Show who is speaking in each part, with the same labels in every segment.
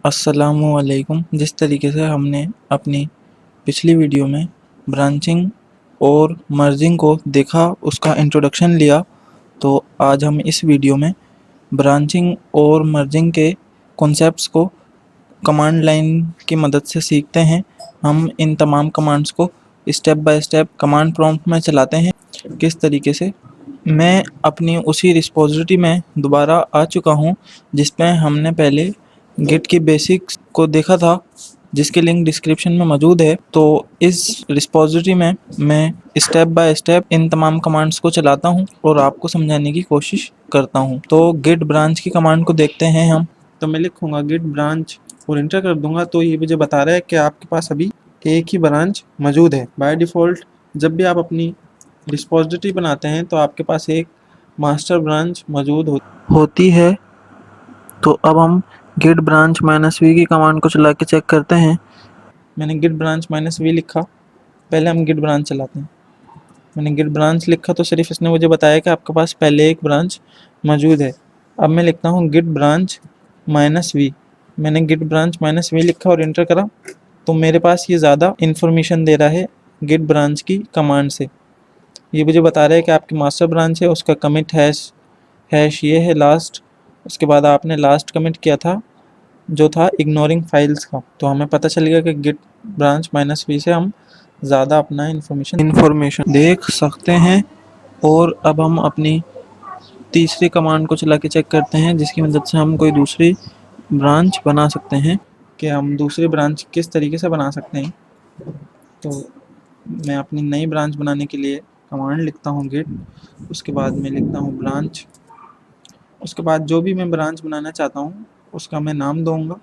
Speaker 1: अस्सलामुअलैकुम। जिस तरीके से हमने अपनी पिछली वीडियो में ब्रांचिंग और मर्जिंग को देखा, उसका इंट्रोडक्शन लिया, तो आज हम इस वीडियो में ब्रांचिंग और मर्जिंग के कॉन्सेप्ट्स को कमांड लाइन की मदद से सीखते हैं। हम इन तमाम कमांड्स को step by step command prompt में चलाते हैं। किस तरीके से, मैं अपनी उसी रिस्पॉजिटरी में दोबारा आ चुका हूँ जिसमें हमने पहले गिट की बेसिक्स को देखा था, जिसकी लिंक डिस्क्रिप्शन में मौजूद है। तो इस रिस्पॉजिटरी में मैं स्टेप बाय स्टेप इन तमाम कमांड्स को चलाता हूँ और आपको समझाने की कोशिश करता हूँ। तो गिट ब्रांच की कमांड को देखते हैं हम। तो मैं लिखूँगा गिट ब्रांच और इंटर कर दूंगा, तो ये मुझे बता रहा है कि आपके पास अभी एक ही ब्रांच मौजूद है। बाय डिफ़ॉल्ट जब भी आप अपनी रिस्पॉजिटरी बनाते हैं तो आपके पास एक मास्टर ब्रांच मौजूद होती है। तो अब हम गिट ब्रांच -v की कमांड को चला के चेक करते हैं। मैंने गिट ब्रांच -v लिखा, पहले हम गिट ब्रांच चलाते हैं। मैंने गिट ब्रांच लिखा तो सिर्फ इसने मुझे बताया कि आपके पास पहले एक ब्रांच मौजूद है। अब मैं लिखता हूँ गिट ब्रांच -v। मैंने गिट ब्रांच -v लिखा और इंटर करा, तो मेरे पास ये ज़्यादा इन्फॉर्मेशन दे रहा है गिट ब्रांच की कमांड से। ये मुझे बता रहा है कि आपकी मास्टर ब्रांच है, उसका कमिट हैश ये है लास्ट। उसके बाद आपने लास्ट कमिट किया था जो था इग्नोरिंग फाइल्स का। तो हमें पता चल गया कि गिट ब्रांच -v से हम ज़्यादा अपना इन्फॉर्मेशन देख सकते हैं। और अब हम अपनी तीसरी कमांड को चला के चेक करते हैं, जिसकी मदद से हम कोई दूसरी ब्रांच बना सकते हैं। कि हम दूसरी ब्रांच किस तरीके से बना सकते हैं। तो मैं अपनी नई ब्रांच बनाने के लिए कमांड लिखता हूँ गिट, उसके बाद मैं लिखता हूँ ब्रांच। उसके बाद जो भी मैं ब्रांच बनाना चाहता हूँ उसका मैं नाम दूंगा,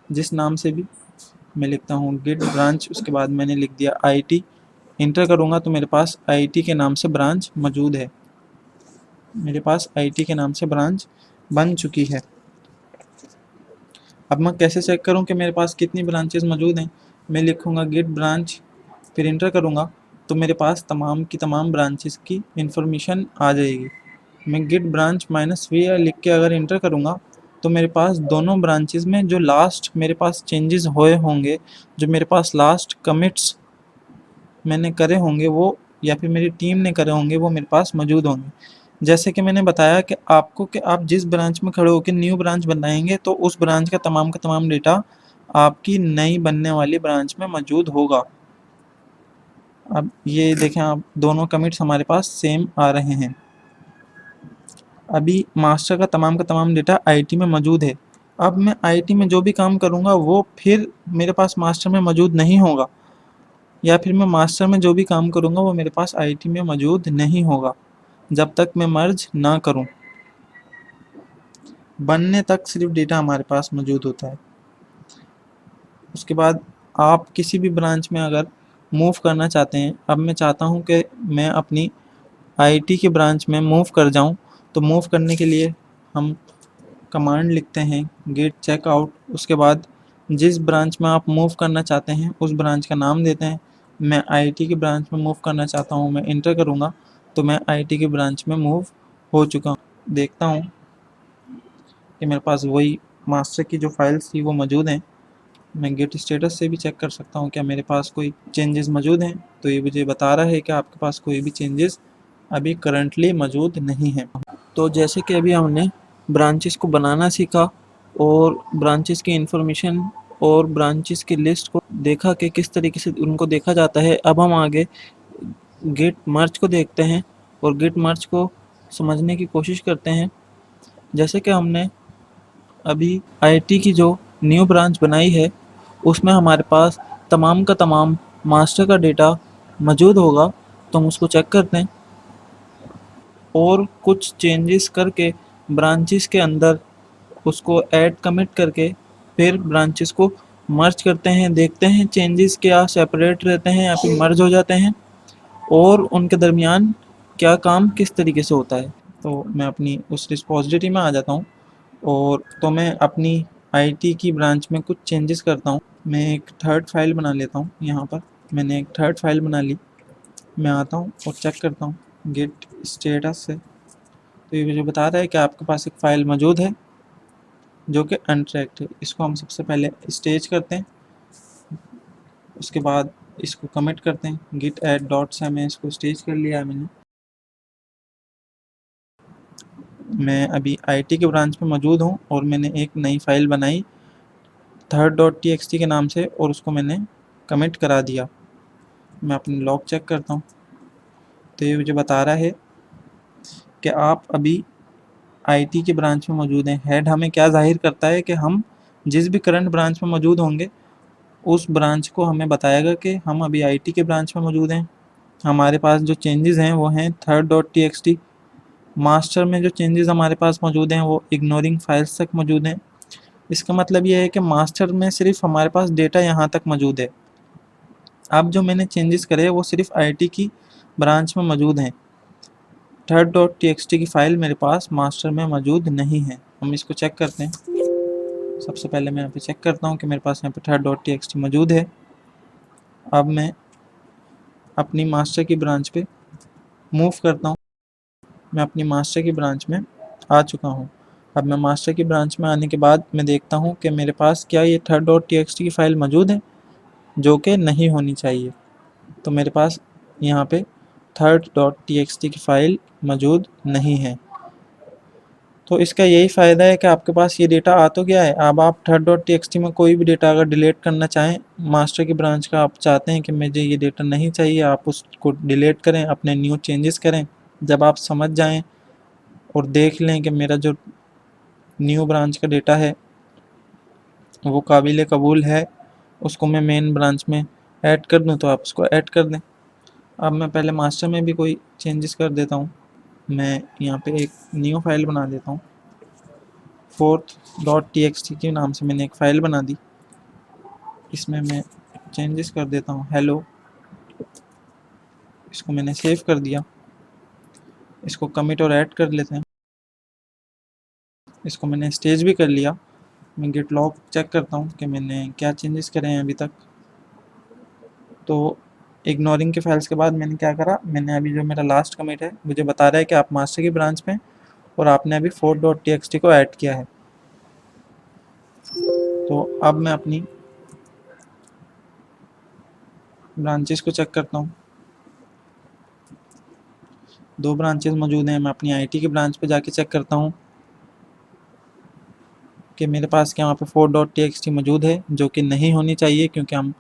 Speaker 1: जिस नाम से भी। मैं लिखता हूँ गिट ब्रांच, उसके बाद मैंने लिख दिया IT। इंटर करूँगा तो मेरे पास IT के नाम से ब्रांच मौजूद है। मेरे पास IT के नाम से ब्रांच बन चुकी है। अब मैं कैसे चेक करूँ कि मेरे पास कितनी ब्रांचेस मौजूद हैं। मैं लिखूँगा गिट ब्रांच, फिर इंटर करूँगा तो मेरे पास तमाम की तमाम ब्रांचेस की इंफॉर्मेशन आ जाएगी। मैं गिट ब्रांच -v लिख के अगर इंटर करूँगा तो मेरे पास दोनों ब्रांचेस में जो लास्ट मेरे पास चेंजेस हुए होंगे, जो मेरे पास लास्ट कमिट्स मैंने करे होंगे वो, या फिर मेरी टीम ने करे होंगे, वो मेरे पास मौजूद होंगे। जैसे कि मैंने बताया कि आपको कि आप जिस ब्रांच में खड़े होकर न्यू ब्रांच बनाएंगे तो उस ब्रांच का तमाम डेटा आपकी नई बनने वाली ब्रांच में मौजूद होगा। अब ये देखें आप, दोनों कमिट्स हमारे पास सेम आ रहे हैं। अभी मास्टर का तमाम डेटा IT में मौजूद है। अब मैं IT में जो भी काम करूँगा वो फिर मेरे पास मास्टर में मौजूद नहीं होगा, या फिर मैं मास्टर में जो भी काम करूँगा वो मेरे पास IT में मौजूद नहीं होगा जब तक मैं मर्ज ना करूँ। बनने तक सिर्फ डेटा हमारे पास मौजूद होता है। उसके बाद आप किसी भी ब्रांच में अगर मूव करना चाहते हैं, अब मैं चाहता हूँ कि मैं अपनी IT की ब्रांच में मूव कर जाऊँ, तो मूव करने के लिए हम कमांड लिखते हैं गिट चेकआउट। उसके बाद जिस ब्रांच में आप मूव करना चाहते हैं उस ब्रांच का नाम देते हैं। मैं IT की ब्रांच में मूव करना चाहता हूँ, मैं इंटर करूँगा तो मैं IT की ब्रांच में मूव हो चुका हूँ। देखता हूँ कि मेरे पास वही मास्टर की जो फाइल्स थी वो मौजूद हैं। मैं गिट स्टेटस से भी चेक कर सकता हूँ क्या मेरे पास कोई चेंजेस मौजूद हैं। तो ये मुझे बता रहा है कि आपके पास कोई भी चेंजेस अभी करंटली मौजूद नहीं है। तो जैसे कि अभी हमने ब्रांचेस को बनाना सीखा और ब्रांचेस की इंफॉर्मेशन और ब्रांचेस की लिस्ट को देखा कि किस तरीके से उनको देखा जाता है, अब हम आगे गिट मर्ज को देखते हैं और गिट मर्ज को समझने की कोशिश करते हैं। जैसे कि हमने अभी IT की जो न्यू ब्रांच बनाई है उसमें हमारे पास तमाम का तमाम मास्टर का डेटा मौजूद होगा, तो हम उसको चेक करते हैं और कुछ चेंजेस करके ब्रांचेस के अंदर उसको ऐड कमिट करके फिर ब्रांचेस को मर्ज करते हैं। देखते हैं चेंजेस क्या सेपरेट रहते हैं या फिर मर्ज हो जाते हैं और उनके दरमियान क्या काम किस तरीके से होता है। तो मैं अपनी उस रिस्पॉजिटरी में आ जाता हूँ और तो मैं अपनी IT की ब्रांच में कुछ चेंजेस करता हूँ। मैं एक थर्ड फाइल बना लेता हूँ। यहाँ पर मैंने एक थर्ड फाइल बना ली। मैं आता हूँ और चेक करता हूँ गिट स्टेटस से, तो ये मुझे बता रहा है कि आपके पास एक फ़ाइल मौजूद है। जो कि अनट्रैक्ड है। इसको हम सबसे पहले स्टेज करते हैं, उसके बाद इसको कमिट करते हैं। git add डॉट से मैं इसको स्टेज कर लिया है मैंने। मैं अभी आईटी के ब्रांच में मौजूद हूँ और मैंने एक नई फाइल बनाई third.txt के नाम से और उसको मैंने कमिट करा दिया। मैं अपनी लॉग चेक करता हूँ तो ये मुझे बता रहा है कि आप अभी आईटी के ब्रांच में मौजूद हैं। हेड हमें क्या ज़ाहिर करता है कि हम जिस भी करंट ब्रांच में मौजूद होंगे उस ब्रांच को हमें बताएगा कि हम अभी आईटी के ब्रांच में मौजूद हैं। हमारे पास जो चेंजेस हैं वो हैं third.txt। मास्टर में जो चेंजेस हमारे पास मौजूद हैं वो इग्नोरिंग फाइल्स तक मौजूद हैं। इसका मतलब ये है कि मास्टर में सिर्फ हमारे पास डेटा यहाँ तक मौजूद है। अब जो मैंने चेंजेस करे वो सिर्फ आईटी की ब्रांच में मौजूद हैं। third.txt की फाइल मेरे पास मास्टर में मौजूद नहीं है। हम इसको चेक करते हैं। सबसे पहले मैं यहाँ पे चेक करता हूँ कि मेरे पास यहाँ पे third.txt मौजूद है। अब मैं अपनी मास्टर की ब्रांच पे मूव करता हूँ। मैं अपनी मास्टर की ब्रांच में आ चुका हूँ। अब मैं मास्टर की ब्रांच में आने के बाद मैं देखता हूँ कि मेरे पास क्या ये third.txt की फ़ाइल मौजूद है, जो कि नहीं होनी चाहिए। तो मेरे पास यहाँ पे third.txt की फ़ाइल मौजूद नहीं है। तो इसका यही फ़ायदा है कि आपके पास ये डेटा आ तो गया है। अब आप third.txt में कोई भी डेटा अगर डिलीट करना चाहें, मास्टर की ब्रांच का आप चाहते हैं कि मुझे ये डेटा नहीं चाहिए, आप उसको डिलीट करें, अपने न्यू चेंजेस करें। जब आप समझ जाएं और देख लें कि मेरा जो न्यू ब्रांच का डेटा है वो काबिल कबूल है, उसको मैं मेन ब्रांच में ऐड कर दूं, तो आप उसको ऐड कर दें। अब मैं पहले मास्टर में भी कोई चेंजेस कर देता हूँ। मैं यहाँ पे एक न्यू फाइल बना देता हूँ। fourth.txt के नाम से मैंने एक फ़ाइल बना दी। इसमें मैं चेंजेस कर देता हूँ हेलो। इसको मैंने सेव कर दिया। इसको कमिट और ऐड कर लेते हैं। इसको मैंने स्टेज भी कर लिया। मैं गिट लॉग चेक करता हूँ कि मैंने क्या चेंजेस करे हैं अभी तक। तो इग्नोरिंग के फाइल्स के बाद मैंने क्या करा, मैंने अभी जो मेरा लास्ट कमिट है मुझे बता रहा है कि आप मास्टर की ब्रांच में और आपने अभी fourth.txt को ऐड किया है। तो अब मैं अपनी ब्रांचेस को चेक करता हूँ। दो ब्रांचेस मौजूद हैं। मैं अपनी आईटी की ब्रांच पे जाके चेक करता हूँ कि मेरे पास क्या वहाँ पे fourth.txt मौजूद है, जो कि नहीं होनी चाहिए, क्योंकि हम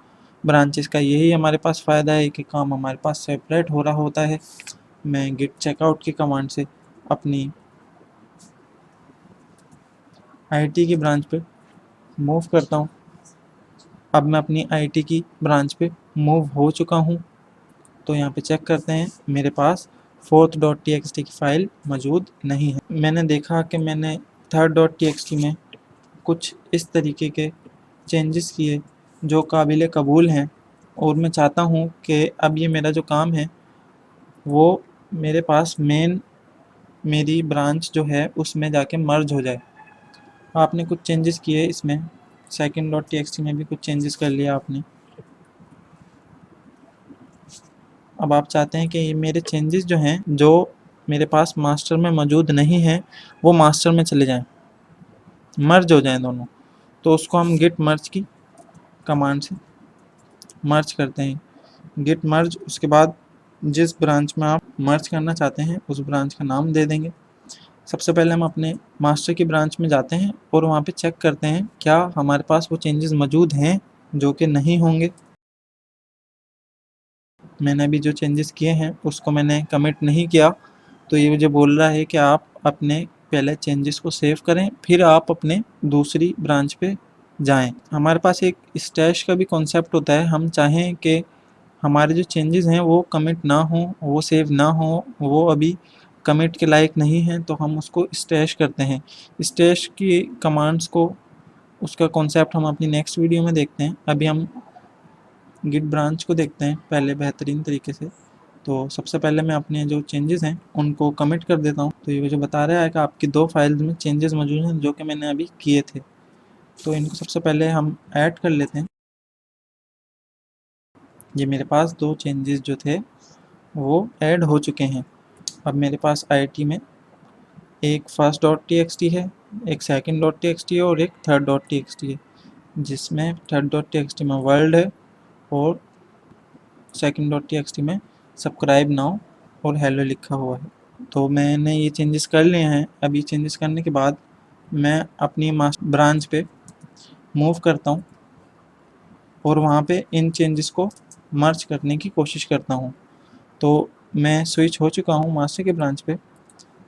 Speaker 1: ब्रांचेस का यही हमारे पास फ़ायदा है कि काम हमारे पास सेपरेट हो रहा होता है। मैं गिट चेकआउट की कमांड से अपनी आईटी की ब्रांच पे मूव करता हूँ। अब मैं अपनी आईटी की ब्रांच पे मूव हो चुका हूँ। तो यहाँ पे चेक करते हैं, मेरे पास fourth.txt की फ़ाइल मौजूद नहीं है। मैंने देखा कि मैंने third.txt में कुछ इस तरीके के चेंजेस किए जो काबिल कबूल हैं, और मैं चाहता हूँ कि अब ये मेरा जो काम है वो मेरे पास मेरी ब्रांच जो है उसमें जाके मर्ज हो जाए। आपने कुछ चेंजेस किए इसमें, second.txt में भी कुछ चेंजेस कर लिया आपने। अब आप चाहते हैं कि ये मेरे चेंजेस जो हैं, जो मेरे पास मास्टर में मौजूद नहीं हैं, वो मास्टर में चले जाएं, मर्ज हो जाएं दोनों। तो उसको हम गिट मर्ज की कमांड से मर्ज करते हैं। गिट मर्ज, उसके बाद जिस ब्रांच में आप मर्ज करना चाहते हैं उस ब्रांच का नाम दे देंगे। सबसे पहले हम अपने मास्टर की ब्रांच में जाते हैं और वहाँ पे चेक करते हैं क्या हमारे पास वो चेंजेस मौजूद हैं जो कि नहीं होंगे। मैंने अभी जो चेंजेस किए हैं उसको मैंने कमिट नहीं किया, तो ये मुझे बोल रहा है कि आप अपने पहले चेंजेस को सेव करें, फिर आप अपने दूसरी ब्रांच पे जाएं। हमारे पास एक स्टैश का भी कॉन्सेप्ट होता है। हम चाहें कि हमारे जो चेंजेस हैं वो कमिट ना हो, वो सेव ना हो, वो अभी कमिट के लायक नहीं हैं, तो हम उसको स्टैश करते हैं। स्टैश की कमांड्स को, उसका कॉन्सेप्ट हम अपनी नेक्स्ट वीडियो में देखते हैं। अभी हम गिट ब्रांच को देखते हैं पहले बेहतरीन तरीके से। तो सबसे पहले मैं अपने जो चेंजेस हैं उनको कमिट कर देता हूँ। तो ये मुझे बता रहा है कि आपकी दो फाइल्स में चेंजेस मौजूद हैं जो कि मैंने अभी किए थे। तो इनको सबसे पहले हम ऐड कर लेते हैं। ये मेरे पास दो चेंजेस जो थे वो ऐड हो चुके हैं। अब मेरे पास आईटी में एक first.txt है एक सेकंड डॉट टी है और एक थर्ड डॉट टी है, जिसमें थर्ड डॉट टी में वर्ल्ड है और सेकंड डॉट टी में सब्सक्राइब नाउ और हेलो लिखा हुआ है। तो मैंने ये चेंजेस कर लिए हैं। अब ये चेंजेस करने के बाद मैं अपनी मास्टर ब्रांच पे मूव करता हूँ और वहाँ पे इन चेंजेस को मर्ज करने की कोशिश करता हूँ। तो मैं स्विच हो चुका हूँ मास्टर के ब्रांच पे।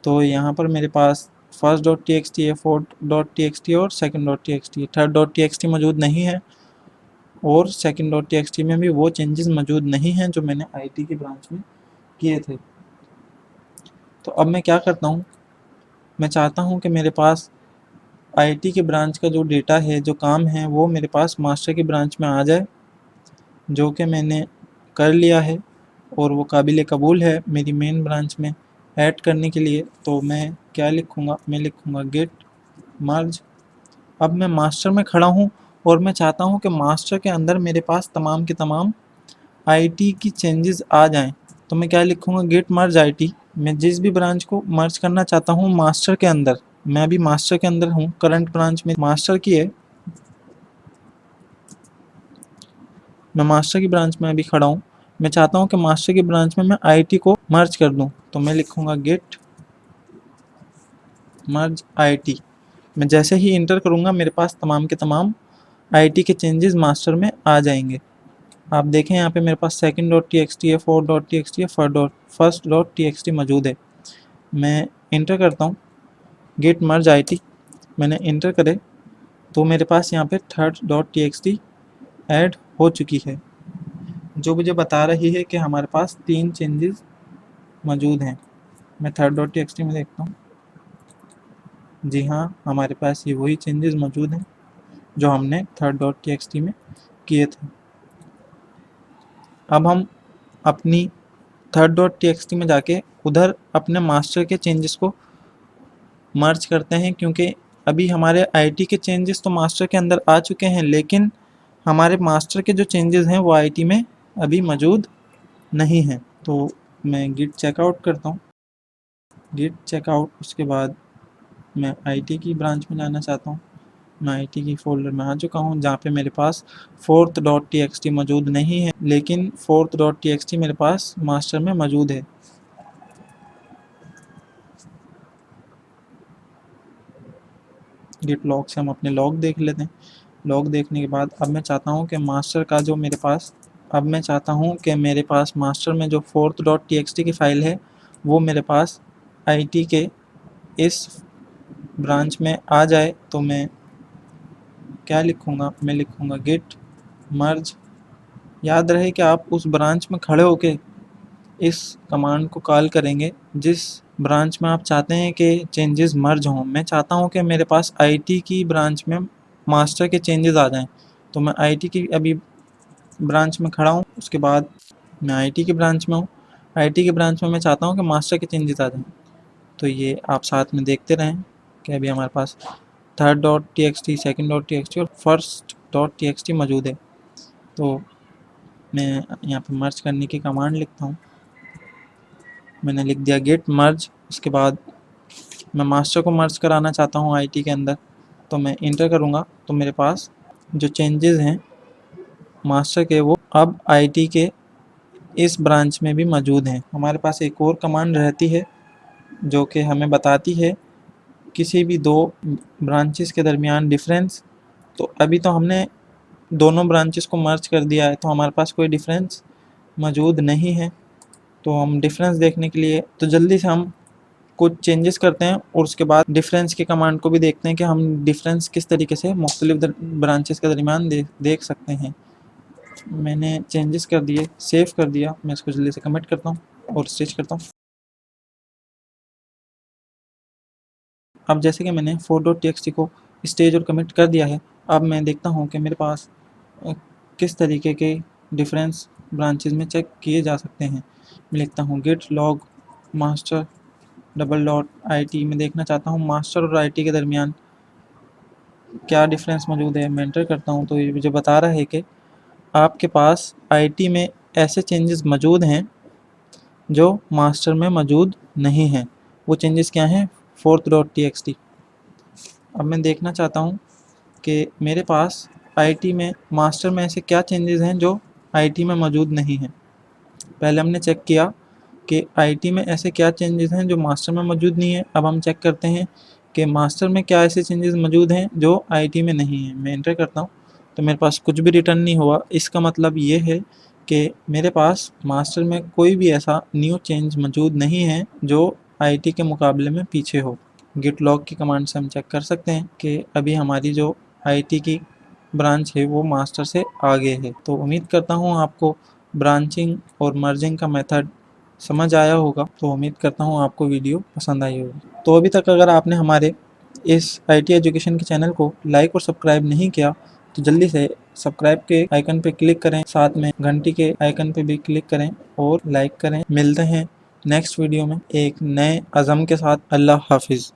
Speaker 1: तो यहाँ पर मेरे पास first dot T X T है, fourth dot T X T और second dot T X T है। Third dot T X T मौजूद नहीं है और second dot T X T में भी वो चेंजेस मौजूद नहीं हैं जो मैंने आईटी की ब्रांच में किए थे। तो अब मैं क्या करता हूँ, मैं चाहता हूँ कि मेरे पास आईटी के ब्रांच का जो डेटा है, जो काम है, वो मेरे पास मास्टर की ब्रांच में आ जाए, जो कि मैंने कर लिया है और वो काबिल कबूल है मेरी मेन ब्रांच में ऐड करने के लिए। तो मैं क्या लिखूँगा, मैं लिखूँगा गेट मर्ज। अब मैं मास्टर में खड़ा हूँ और मैं चाहता हूँ कि मास्टर के अंदर मेरे पास तमाम के तमाम आईटी की चेंजेस आ जाएं। तो मैं क्या लिखूँगा, गेट मर्ज आईटी। मैं जिस भी ब्रांच को मर्ज करना चाहता हूँ मास्टर के अंदर, मैं अभी मास्टर के अंदर हूँ, करंट ब्रांच में मास्टर की है, मैं मास्टर की ब्रांच में अभी खड़ा हूँ। मैं चाहता हूँ कि मास्टर की ब्रांच में मैं आईटी को मर्ज कर दूँ। तो मैं लिखूँगा गेट मर्ज आईटी। मैं जैसे ही इंटर करूँगा मेरे पास तमाम के तमाम आईटी के चेंजेस मास्टर में आ जाएंगे। आप देखें यहाँ पे मेरे पास second dot T X T है, fourth dot T X T है, first dot T X T मौजूद है। मैं इंटर करता हूँ गेट मर्ज आईटी। मैंने इंटर करे तो मेरे पास यहाँ पे third dot T X T add हो चुकी है, जो मुझे बता रही है कि हमारे पास 3 चेंजेस मौजूद हैं। मैं third dot T X T में देखता हूँ, जी हाँ, हमारे पास ये वही चेंजेस मौजूद हैं जो हमने third dot T X T में किए थे। अब हम अपनी third dot T X T में जाके उधर अपने मास्टर के चेंजेस को मर्ज करते हैं, क्योंकि अभी हमारे आईटी के चेंजेस तो मास्टर के अंदर आ चुके हैं, लेकिन हमारे मास्टर के जो चेंजेस हैं वो आईटी में अभी मौजूद नहीं हैं। तो मैं गिट चेकआउट करता हूँ, गिट चेकआउट, उसके बाद मैं आईटी की ब्रांच में जाना चाहता हूँ। मैं आईटी की फोल्डर में आ चुका हूँ जहाँ पे मेरे पास fourth dot T X T मौजूद नहीं है, लेकिन fourth dot T X T मेरे पास मास्टर में मौजूद है। गिट लॉग से हम अपने लॉग देख लेते हैं। लॉग देखने के बाद अब मैं चाहता हूँ कि मास्टर का जो मेरे पास अब मैं चाहता हूँ कि मेरे पास मास्टर में जो fourth dot T X T की फ़ाइल है वो मेरे पास आईटी के इस ब्रांच में आ जाए। तो मैं क्या लिखूँगा, मैं लिखूँगा गेट मर्ज। याद रहे कि आप उस ब्रांच में खड़े होके इस कमांड को कॉल करेंगे जिस ब्रांच में आप चाहते हैं कि चेंजेस मर्ज हों। मैं चाहता हूं कि मेरे पास आईटी की ब्रांच में मास्टर के चेंजेस आ जाएं। तो मैं आईटी की अभी ब्रांच में खड़ा हूं, उसके बाद मैं आईटी की ब्रांच में हूं। आईटी की ब्रांच में मैं चाहता हूं कि मास्टर के चेंजेस आ जाएं। तो ये आप साथ में देखते रहें कि अभी हमारे पास third dot T X T, second dot T X T और first dot T X T मौजूद है। तो मैं यहाँ पर मर्ज करने की कमांड लिखता हूँ। मैंने लिख दिया गेट मर्ज। उसके बाद मैं मास्टर को मर्ज कराना चाहता हूँ आईटी के अंदर, तो मैं इंटर करूँगा तो मेरे पास जो चेंजेस हैं मास्टर के वो अब आईटी के इस ब्रांच में भी मौजूद हैं। हमारे पास एक और कमांड रहती है जो कि हमें बताती है किसी भी दो ब्रांचेस के दरमियान डिफरेंस। तो अभी तो हमने दोनों ब्रांचेस को मर्ज कर दिया है तो हमारे पास कोई डिफरेंस मौजूद नहीं है। तो हम डिफरेंस देखने के लिए तो जल्दी से हम कुछ चेंजेस करते हैं और उसके बाद डिफरेंस के कमांड को भी देखते हैं कि हम डिफरेंस किस तरीके से मुख्तलिफ ब्रांचेस के दरमियान देख सकते हैं। मैंने चेंजेस कर दिए, सेव कर दिया। मैं इसको जल्दी से कमिट करता हूँ और स्टिच करता हूँ। अब जैसे कि मैंने 4.txt को स्टेज और कमिट कर दिया है, अब मैं देखता हूँ कि मेरे पास किस तरीके के डिफरेंस ब्रांचेस में चेक किए जा सकते हैं। मैं लिखता हूँ get log master double dot IT. मैं देखना चाहता हूँ मास्टर और आईटी के दरमियान क्या डिफरेंस मौजूद है। मैं एंटर करता हूँ तो ये मुझे बता रहा है कि आपके पास आईटी में ऐसे चेंजेस मौजूद हैं जो मास्टर में मौजूद नहीं हैं। वो चेंजेस क्या हैं, fourth dot T X T. अब मैं देखना चाहता हूँ कि मेरे पास आईटी में मास्टर में ऐसे क्या चेंजेस हैं जो आईटी में मौजूद नहीं हैं। पहले हमने चेक किया कि आईटी में ऐसे क्या चेंजेस हैं जो मास्टर में मौजूद नहीं है। अब हम चेक करते हैं कि मास्टर में क्या ऐसे चेंजेस मौजूद हैं जो आईटी में नहीं है। मैं एंटर करता हूँ तो मेरे पास कुछ भी रिटर्न नहीं हुआ। इसका मतलब ये है कि मेरे पास मास्टर में कोई भी ऐसा न्यू चेंज मौजूद नहीं है जो आईटी के मुकाबले में पीछे हो। गिट लॉग की कमांड से हम चेक कर सकते हैं कि अभी हमारी जो आईटी की ब्रांच है वो मास्टर से आगे है। तो उम्मीद करता हूँ आपको ब्रांचिंग और मर्जिंग का मेथड समझ आया होगा। तो उम्मीद करता हूँ आपको वीडियो पसंद आई होगी। तो अभी तक अगर आपने हमारे इस आईटी एजुकेशन के चैनल को लाइक और सब्सक्राइब नहीं किया तो जल्दी से सब्सक्राइब के आइकन पे क्लिक करें, साथ में घंटी के आइकन पे भी क्लिक करें और लाइक करें। मिलते हैं नेक्स्ट वीडियो में एक नए अज़म के साथ। अल्लाह हाफिज़।